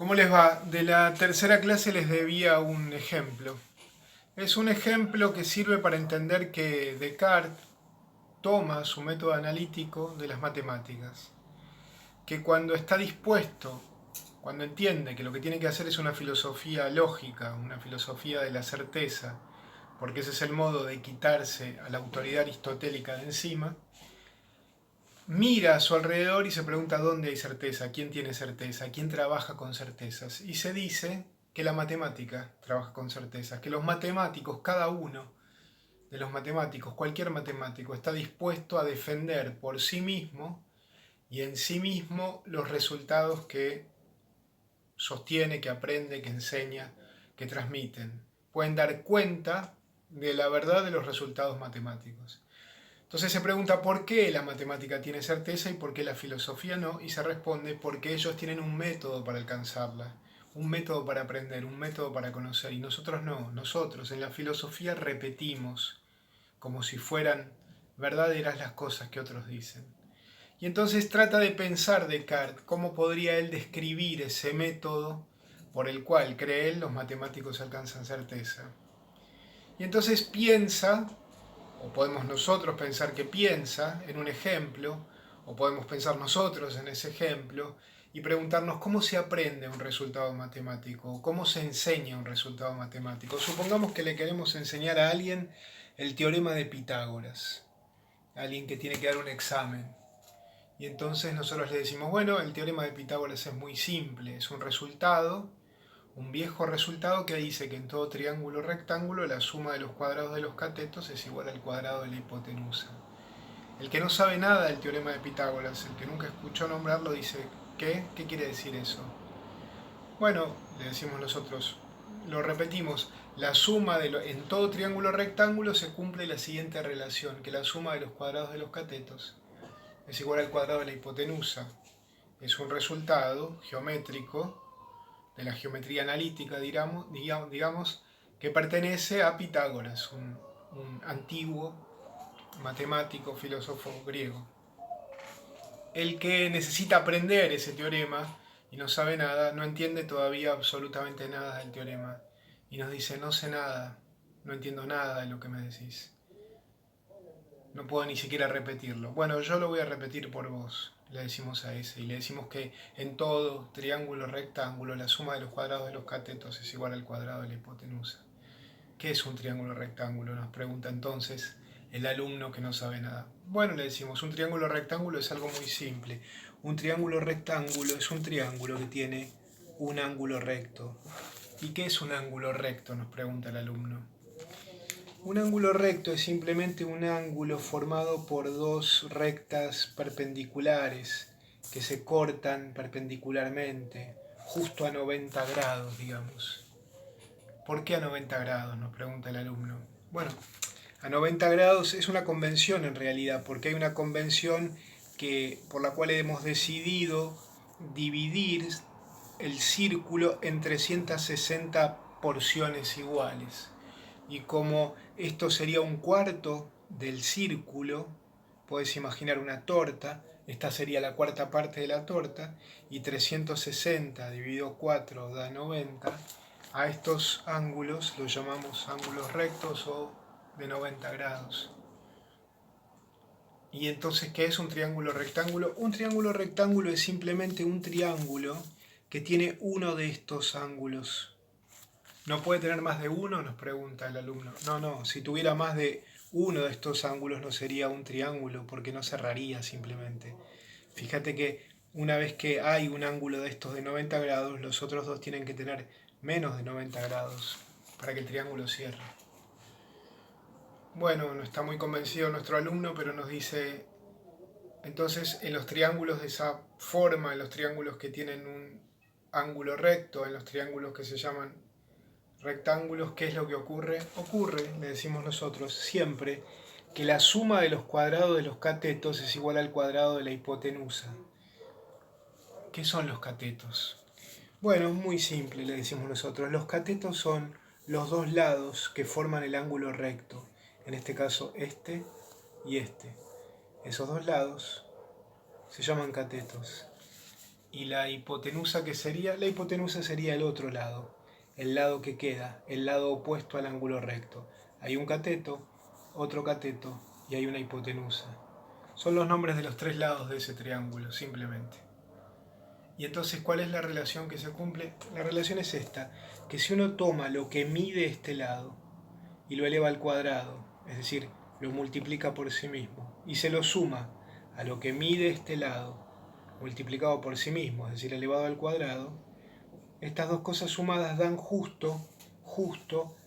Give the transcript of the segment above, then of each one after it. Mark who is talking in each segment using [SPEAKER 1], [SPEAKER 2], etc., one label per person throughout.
[SPEAKER 1] ¿Cómo les va? De la tercera clase les debía un ejemplo. Es un ejemplo que sirve para entender que Descartes toma su método analítico de las matemáticas. Que cuando está dispuesto, cuando entiende que lo que tiene que hacer es una filosofía lógica, una filosofía de la certeza, porque ese es el modo de quitarse a la autoridad aristotélica de encima, mira a su alrededor y se pregunta dónde hay certeza, quién tiene certeza, quién trabaja con certezas. Y se dice que la matemática trabaja con certezas, que los matemáticos, cada uno de los matemáticos, cualquier matemático, está dispuesto a defender por sí mismo y en sí mismo los resultados que sostiene, que aprende, que enseña, que transmiten. Pueden dar cuenta de la verdad de los resultados matemáticos. Entonces se pregunta por qué la matemática tiene certeza y por qué la filosofía no, y se responde porque ellos tienen un método para alcanzarla, un método para aprender, un método para conocer, y nosotros no. Nosotros en la filosofía repetimos como si fueran verdaderas las cosas que otros dicen. Y entonces trata de pensar Descartes cómo podría él describir ese método por el cual, cree él, los matemáticos alcanzan certeza. Y entonces piensa, o podemos nosotros pensar que piensa en un ejemplo, o podemos pensar nosotros en ese ejemplo, y preguntarnos cómo se aprende un resultado matemático, o cómo se enseña un resultado matemático. Supongamos que le queremos enseñar a alguien el teorema de Pitágoras, a alguien que tiene que dar un examen. Y entonces nosotros le decimos, bueno, el teorema de Pitágoras es muy simple, es un resultado, un viejo resultado que dice que en todo triángulo rectángulo la suma de los cuadrados de los catetos es igual al cuadrado de la hipotenusa. El que no sabe nada del teorema de Pitágoras, el que nunca escuchó nombrarlo, dice, ¿qué? ¿Qué quiere decir eso? Bueno, le decimos nosotros, lo repetimos, la suma en todo triángulo rectángulo se cumple la siguiente relación, que la suma de los cuadrados de los catetos es igual al cuadrado de la hipotenusa. Es un resultado geométrico de la geometría analítica, digamos, que pertenece a Pitágoras, un antiguo matemático, filósofo griego. El que necesita aprender ese teorema y no sabe nada, no entiende todavía absolutamente nada del teorema. Y nos dice, no sé nada, no entiendo nada de lo que me decís. No puedo ni siquiera repetirlo. Bueno, yo lo voy a repetir por vos, le decimos a ese. Y le decimos que en todo triángulo rectángulo la suma de los cuadrados de los catetos es igual al cuadrado de la hipotenusa. ¿Qué es un triángulo rectángulo? Nos pregunta entonces el alumno que no sabe nada. Bueno, le decimos, un triángulo rectángulo es algo muy simple. Un triángulo rectángulo es un triángulo que tiene un ángulo recto. ¿Y qué es un ángulo recto? Nos pregunta el alumno. Un ángulo recto es simplemente un ángulo formado por dos rectas perpendiculares que se cortan perpendicularmente, justo a 90 grados, digamos. ¿Por qué a 90 grados? Nos pregunta el alumno. Bueno, a 90 grados es una convención en realidad, porque hay una convención por la cual hemos decidido dividir el círculo en 360 porciones iguales. Y como esto sería un cuarto del círculo, podés imaginar una torta, esta sería la cuarta parte de la torta, y 360 dividido 4 da 90. A estos ángulos los llamamos ángulos rectos o de 90 grados. Y entonces, ¿qué es un triángulo rectángulo? Un triángulo rectángulo es simplemente un triángulo que tiene uno de estos ángulos. ¿No puede tener más de uno? Nos pregunta el alumno. No, si tuviera más de uno de estos ángulos no sería un triángulo porque no cerraría simplemente. Fíjate que una vez que hay un ángulo de estos de 90 grados, los otros dos tienen que tener menos de 90 grados para que el triángulo cierre. Bueno, no está muy convencido nuestro alumno, pero nos dice, entonces en los triángulos de esa forma, en los triángulos que tienen un ángulo recto, en los triángulos que se llaman rectángulos, ¿qué es lo que ocurre? Ocurre, le decimos nosotros, siempre que la suma de los cuadrados de los catetos es igual al cuadrado de la hipotenusa. ¿Qué son los catetos? Bueno, muy simple, le decimos nosotros. Los catetos son los dos lados que forman el ángulo recto. En este caso, este y este. Esos dos lados se llaman catetos. ¿Y la hipotenusa qué sería? La hipotenusa sería el otro lado, el lado que queda, el lado opuesto al ángulo recto. Hay un cateto, otro cateto y hay una hipotenusa. Son los nombres de los tres lados de ese triángulo, simplemente. Y entonces, ¿cuál es la relación que se cumple? La relación es esta, que si uno toma lo que mide este lado y lo eleva al cuadrado, es decir, lo multiplica por sí mismo, y se lo suma a lo que mide este lado, multiplicado por sí mismo, es decir, elevado al cuadrado, estas dos cosas sumadas dan justo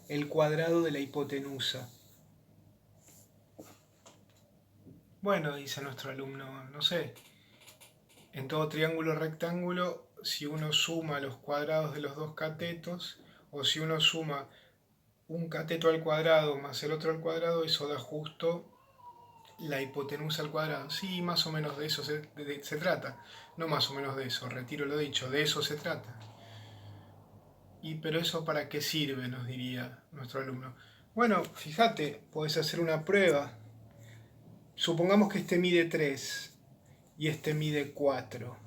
[SPEAKER 1] el cuadrado de la hipotenusa. Bueno, dice nuestro alumno, no sé, en todo triángulo rectángulo, si uno suma los cuadrados de los dos catetos, o si uno suma un cateto al cuadrado más el otro al cuadrado, eso da justo la hipotenusa al cuadrado. Sí, más o menos de eso se trata. No más o menos de eso, retiro lo dicho, de eso se trata. Pero eso para qué sirve, nos diría nuestro alumno. Bueno, fíjate, puedes hacer una prueba. Supongamos que este mide 3 y este mide 4.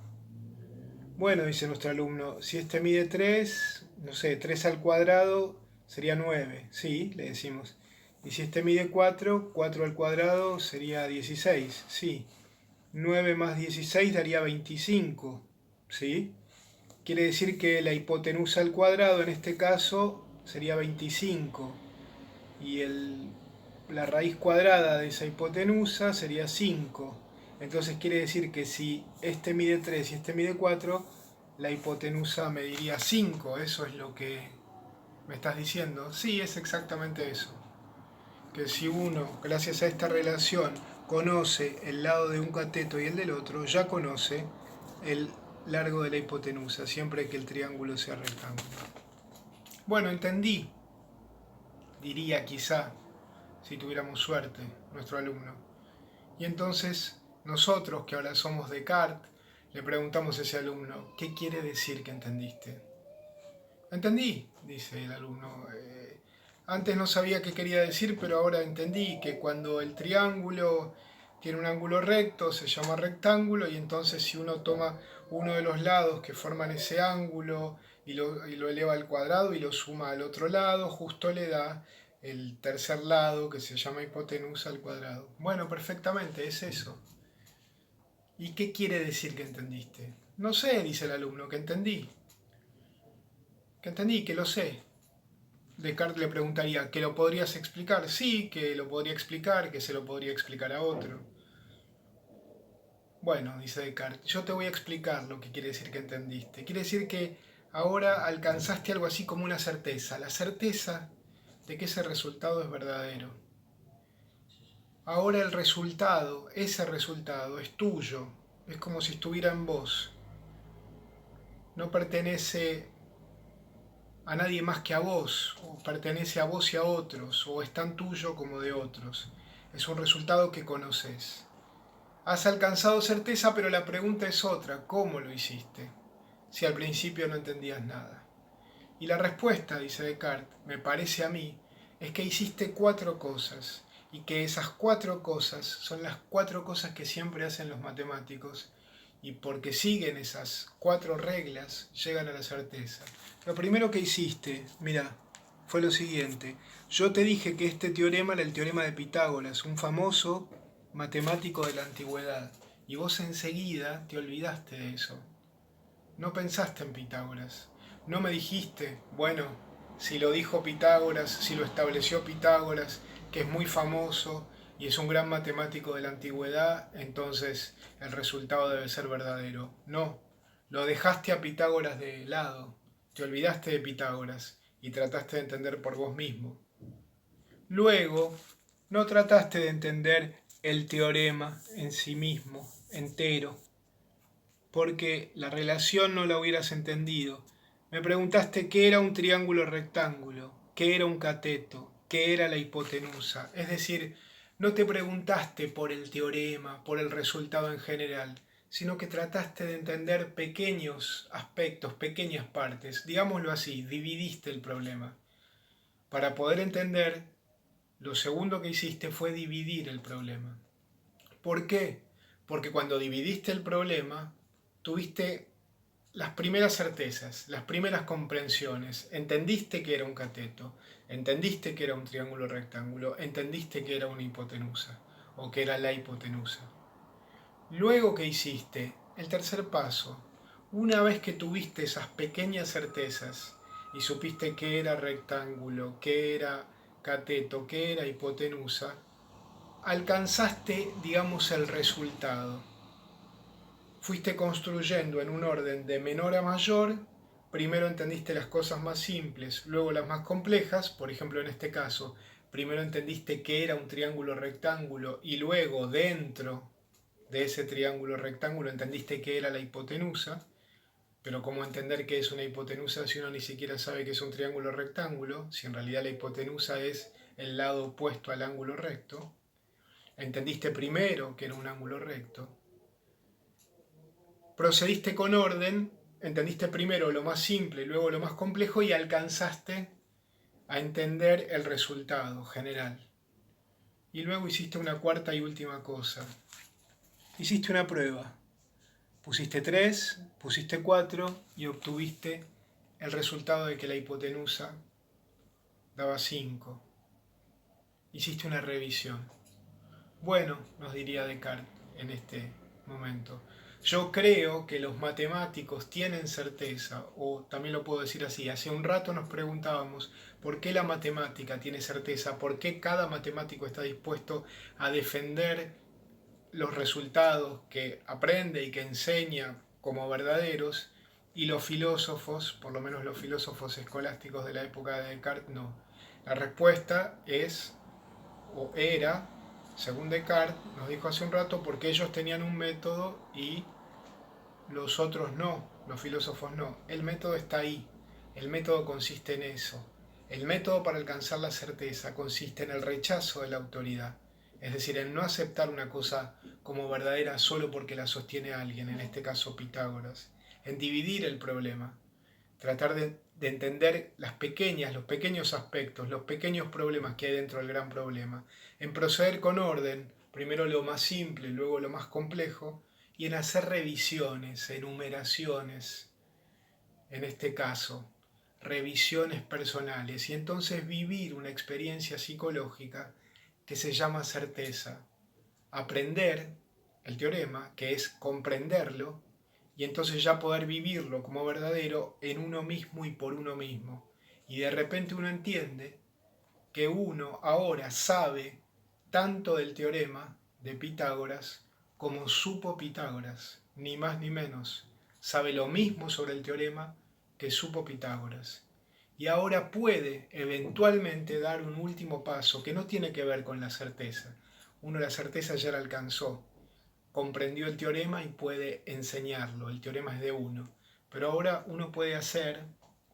[SPEAKER 1] Bueno, dice nuestro alumno, si este mide 3, no sé, 3 al cuadrado sería 9. Sí, le decimos. Y si este mide 4, 4 al cuadrado sería 16. Sí. 9 más 16 daría 25. ¿Sí? Quiere decir que la hipotenusa al cuadrado en este caso sería 25. Y la raíz cuadrada de esa hipotenusa sería 5. Entonces quiere decir que si este mide 3 y este mide 4, la hipotenusa mediría 5. ¿Eso es lo que me estás diciendo? Sí, es exactamente eso. Que si uno, gracias a esta relación, conoce el lado de un cateto y el del otro, ya conoce el largo de la hipotenusa, siempre que el triángulo sea rectángulo. Bueno, entendí, diría quizá, si tuviéramos suerte, nuestro alumno. Y entonces, nosotros, que ahora somos Descartes, le preguntamos a ese alumno, ¿qué quiere decir que entendiste? Entendí, dice el alumno. Antes no sabía qué quería decir, pero ahora entendí que cuando el triángulo tiene un ángulo recto se llama rectángulo, y entonces si uno toma uno de los lados que forman ese ángulo y lo eleva al cuadrado y lo suma al otro lado, justo le da el tercer lado que se llama hipotenusa al cuadrado. Bueno, perfectamente, es eso. ¿Y qué quiere decir que entendiste? No sé, dice el alumno, que entendí. Que entendí, que lo sé. Descartes le preguntaría, ¿que lo podrías explicar? Sí, que lo podría explicar, que se lo podría explicar a otro. Bueno, dice Descartes, yo te voy a explicar lo que quiere decir que entendiste. Quiere decir que ahora alcanzaste algo así como una certeza, la certeza de que ese resultado es verdadero. Ahora el resultado, ese resultado es tuyo, es como si estuviera en vos. No pertenece a nadie más que a vos, o pertenece a vos y a otros, o es tan tuyo como de otros. Es un resultado que conoces. Has alcanzado certeza, pero la pregunta es otra, ¿cómo lo hiciste? Si al principio no entendías nada. Y la respuesta, dice Descartes, me parece a mí, es que hiciste 4 cosas, y que esas 4 cosas son las 4 cosas que siempre hacen los matemáticos, y porque siguen esas 4 reglas, llegan a la certeza. Lo primero que hiciste, mira, fue lo siguiente. Yo te dije que este teorema era el teorema de Pitágoras, un famoso matemático de la antigüedad, y vos enseguida te olvidaste de eso. No pensaste en Pitágoras. No me dijiste, bueno, si lo dijo Pitágoras, si lo estableció Pitágoras, que es muy famoso y es un gran matemático de la antigüedad, entonces el resultado debe ser verdadero. No, lo dejaste a Pitágoras de lado, te olvidaste de Pitágoras y trataste de entender por vos mismo. Luego, no trataste de entender el teorema en sí mismo, entero, porque la relación no la hubieras entendido. Me preguntaste qué era un triángulo rectángulo, qué era un cateto, qué era la hipotenusa. Es decir, no te preguntaste por el teorema, por el resultado en general, sino que trataste de entender pequeños aspectos, pequeñas partes. Digámoslo así, dividiste el problema. Para poder entender, lo segundo que hiciste fue dividir el problema. ¿Por qué? Porque cuando dividiste el problema, tuviste las primeras certezas, las primeras comprensiones. Entendiste que era un cateto, entendiste que era un triángulo rectángulo, entendiste que era una hipotenusa o que era la hipotenusa. Luego, ¿qué hiciste? El tercer paso. Una vez que tuviste esas pequeñas certezas y supiste que era rectángulo, que era cateto, que era hipotenusa, alcanzaste, digamos, el resultado. Fuiste construyendo en un orden de menor a mayor. Primero entendiste las cosas más simples, luego las más complejas. Por ejemplo, en este caso, primero entendiste que era un triángulo rectángulo y luego dentro de ese triángulo rectángulo entendiste que era la hipotenusa. Pero ¿cómo entender qué es una hipotenusa si uno ni siquiera sabe que es un triángulo rectángulo? Si en realidad la hipotenusa es el lado opuesto al ángulo recto. Entendiste primero que era un ángulo recto. Procediste con orden, entendiste primero lo más simple y luego lo más complejo y alcanzaste a entender el resultado general. Y luego hiciste una cuarta y última cosa. Hiciste una prueba. Pusiste 3, pusiste 4 y obtuviste el resultado de que la hipotenusa daba 5. Hiciste una revisión. Bueno, nos diría Descartes en este momento. Yo creo que los matemáticos tienen certeza, o también lo puedo decir así, hace un rato nos preguntábamos por qué la matemática tiene certeza, por qué cada matemático está dispuesto a defender los resultados que aprende y que enseña como verdaderos, y los filósofos, por lo menos los filósofos escolásticos de la época de Descartes, no. La respuesta es, o era, según Descartes, nos dijo hace un rato, porque ellos tenían un método y los otros no, los filósofos no. El método está ahí, el método consiste en eso. El método para alcanzar la certeza consiste en el rechazo de la autoridad, es decir, en no aceptar una cosa como verdadera solo porque la sostiene alguien, en este caso Pitágoras, en dividir el problema, tratar de entender los pequeños aspectos, los pequeños problemas que hay dentro del gran problema, en proceder con orden, primero lo más simple, luego lo más complejo, y en hacer revisiones, enumeraciones, en este caso, revisiones personales, y entonces vivir una experiencia psicológica que se llama certeza, aprender el teorema, que es comprenderlo, y entonces ya poder vivirlo como verdadero en uno mismo y por uno mismo. Y de repente uno entiende que uno ahora sabe tanto del teorema de Pitágoras como supo Pitágoras, ni más ni menos. Sabe lo mismo sobre el teorema que supo Pitágoras. Y ahora puede eventualmente dar un último paso que no tiene que ver con la certeza. Uno la certeza ya la alcanzó, comprendió el teorema y puede enseñarlo, el teorema es de uno. Pero ahora uno puede hacer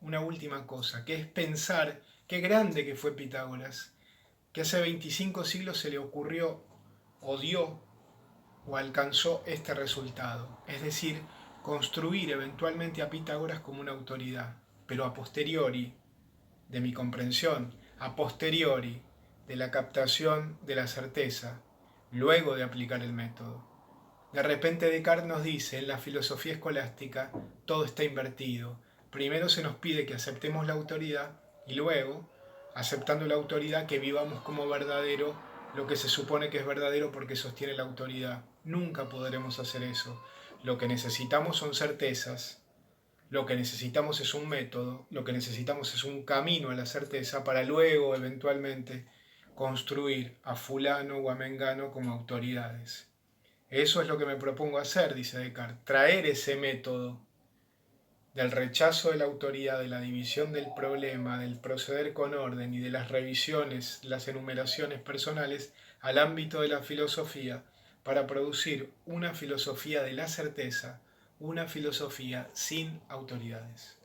[SPEAKER 1] una última cosa, que es pensar qué grande que fue Pitágoras, que hace 25 siglos se le ocurrió, o dio, o alcanzó este resultado. Es decir, construir eventualmente a Pitágoras como una autoridad, pero a posteriori de mi comprensión, a posteriori de la captación de la certeza, luego de aplicar el método. De repente Descartes nos dice, en la filosofía escolástica, todo está invertido. Primero se nos pide que aceptemos la autoridad y luego, aceptando la autoridad, que vivamos como verdadero lo que se supone que es verdadero porque sostiene la autoridad. Nunca podremos hacer eso. Lo que necesitamos son certezas, lo que necesitamos es un método, lo que necesitamos es un camino a la certeza para luego, eventualmente, construir a fulano o a mengano como autoridades. Eso es lo que me propongo hacer, dice Descartes, traer ese método del rechazo de la autoridad, de la división del problema, del proceder con orden y de las revisiones, las enumeraciones personales al ámbito de la filosofía para producir una filosofía de la certeza, una filosofía sin autoridades.